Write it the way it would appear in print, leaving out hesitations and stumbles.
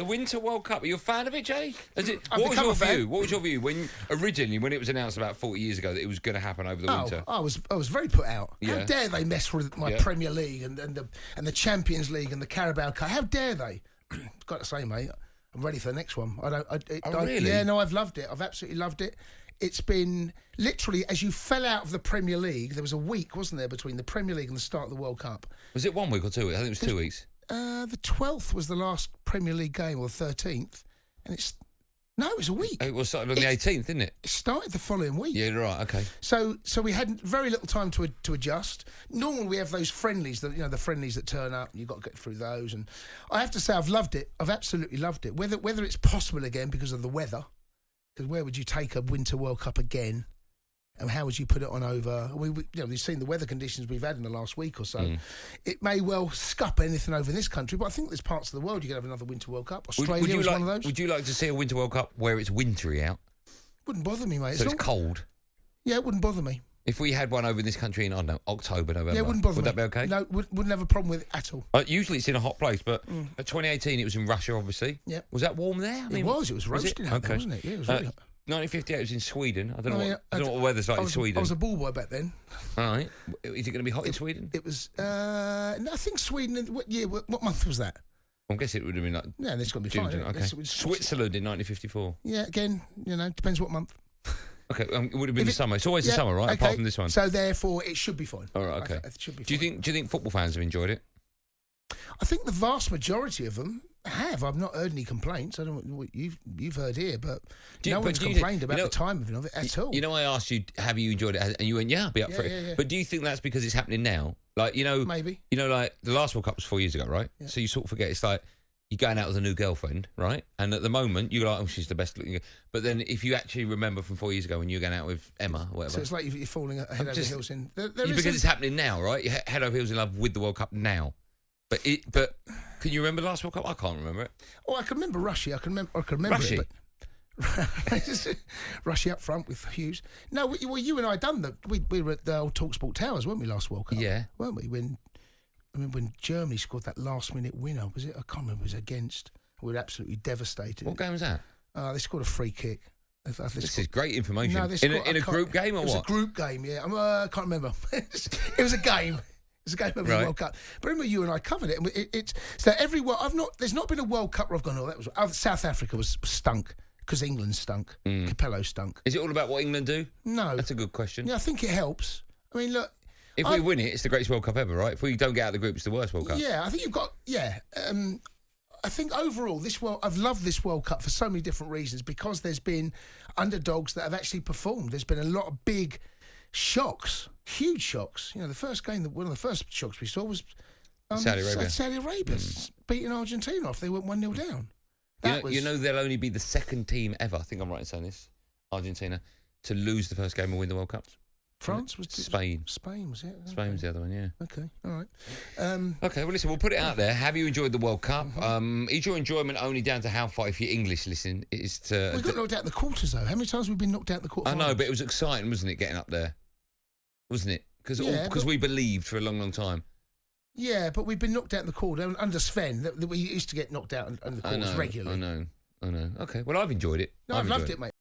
The Winter World Cup. Are you a fan of it, Jay? What was your view? What was your view when it was announced about 40 years ago that it was going to happen over the winter? I was very put out. Yeah. How dare they mess with my Premier League and the Champions League and the Carabao Cup? How dare they? Got to say, mate, I'm ready for the next one. Really? Yeah, no, I've loved it. I've absolutely loved it. It's been literally, as you fell out of the Premier League, there was a week, wasn't there, between the Premier League and the start of the World Cup? Was it 1 week or 2 weeks? I think it was 2 weeks. The 12th was the last Premier League game, or the 13th, and it was a week. It was started on the 18th, didn't it? It started the following week. Yeah, right, okay. So we had very little time to adjust. Normally we have those friendlies, the friendlies that turn up, and you've got to get through those. And I have to say, I've loved it. I've absolutely loved it. Whether it's possible again because of the weather, because where would you take a Winter World Cup again? And how would you put it on over? We've seen the weather conditions we've had in the last week or so. It may well scup anything over in this country, but I think there's parts of the world you could have another Winter World Cup. Australia was one of those. Would you like to see a Winter World Cup where it's wintry out? Wouldn't bother me, mate. So it's cold? Yeah, it wouldn't bother me. If we had one over in this country in, I don't know, October, November, yeah, it wouldn't bother would me. that be okay? No, wouldn't have a problem with it at all. Usually it's in a hot place, but at 2018 it was in Russia, obviously. Yep. Was that warm there? It was roasting out there, wasn't it? Yeah, it was really hot. 1958 it was in Sweden. I don't know what the weather's like in Sweden. I was a ball boy back then. All right. Is it going to be hot in Sweden? It was, I think Sweden, what month was that? I'm guessing it would have been like... Yeah, it's going to be June, fine. Okay. Switzerland in 1954. Yeah, again, depends what month. Okay, it would have been the summer. It's always the summer, right? Okay. Apart from this one. So therefore, it should be fine. All right, okay. It should be fine. Do you think football fans have enjoyed it? I think the vast majority of them have. I've not heard any complaints. I don't know what you've heard here, but no one's complained about the timing of it at all. I asked you, have you enjoyed it? And you went, yeah, I'll be up for it. Yeah. But do you think that's because it's happening now? Like, maybe. Like the last World Cup was 4 years ago, right? Yeah. So you sort of forget. It's like you're going out with a new girlfriend, right? And at the moment, you're like, oh, she's the best looking. But then if you actually remember from 4 years ago when you were going out with Emma or whatever. So it's like you're falling head over heels in. Because it's happening now, right? You're head over heels in love with the World Cup now. But can you remember the last World Cup? I can't remember it. Oh, I can remember Russia. I can remember Russia. it. But Russia up front with Hughes. No, well, you and I done that. We were at the old talkSPORT Towers, weren't we, last World Cup? Yeah. Weren't we? When Germany scored that last-minute winner, was it? I can't remember. It was against. We were absolutely devastated. What game was that? They scored a free kick. This is great information. No, in a group game or what? It was a group game, yeah. I can't remember. It was a game. It was a game of the World Cup. But remember, you and I covered it. And so there's not been a World Cup where I've gone, that was... South Africa was stunk because England stunk. Capello stunk. Is it all about what England do? No. That's a good question. Yeah, I think it helps. I mean, look... If we win it, it's the greatest World Cup ever, right? If we don't get out of the group, it's the worst World Cup. Yeah, I think you've got... Yeah. I think overall, I've loved this World Cup for so many different reasons because there's been underdogs that have actually performed. There's been a lot of big shocks, huge shocks. The first game, one of the first shocks we saw was Saudi Arabia. Saudi Arabia beating Argentina off. They went 1-0 down. They'll only be the second team ever, I think I'm right in saying this, Argentina, to lose the first game and win the World Cup. France was Spain. Spain was it? Okay. Spain was the other one, yeah. Okay, all right. Okay, well, listen, we'll put it out there. Have you enjoyed the World Cup? Is your enjoyment only down to how far, if you're English listening, we got knocked out in the quarters, though. How many times have we been knocked out in the quarters? I know, but it was exciting, wasn't it, getting up there? Wasn't it? Because we believed for a long, long time. Yeah, but we've been knocked out in the quarter. Under Sven, we used to get knocked out in the quarters regularly. I know. Okay, well, I've enjoyed it. No, I've loved it, mate.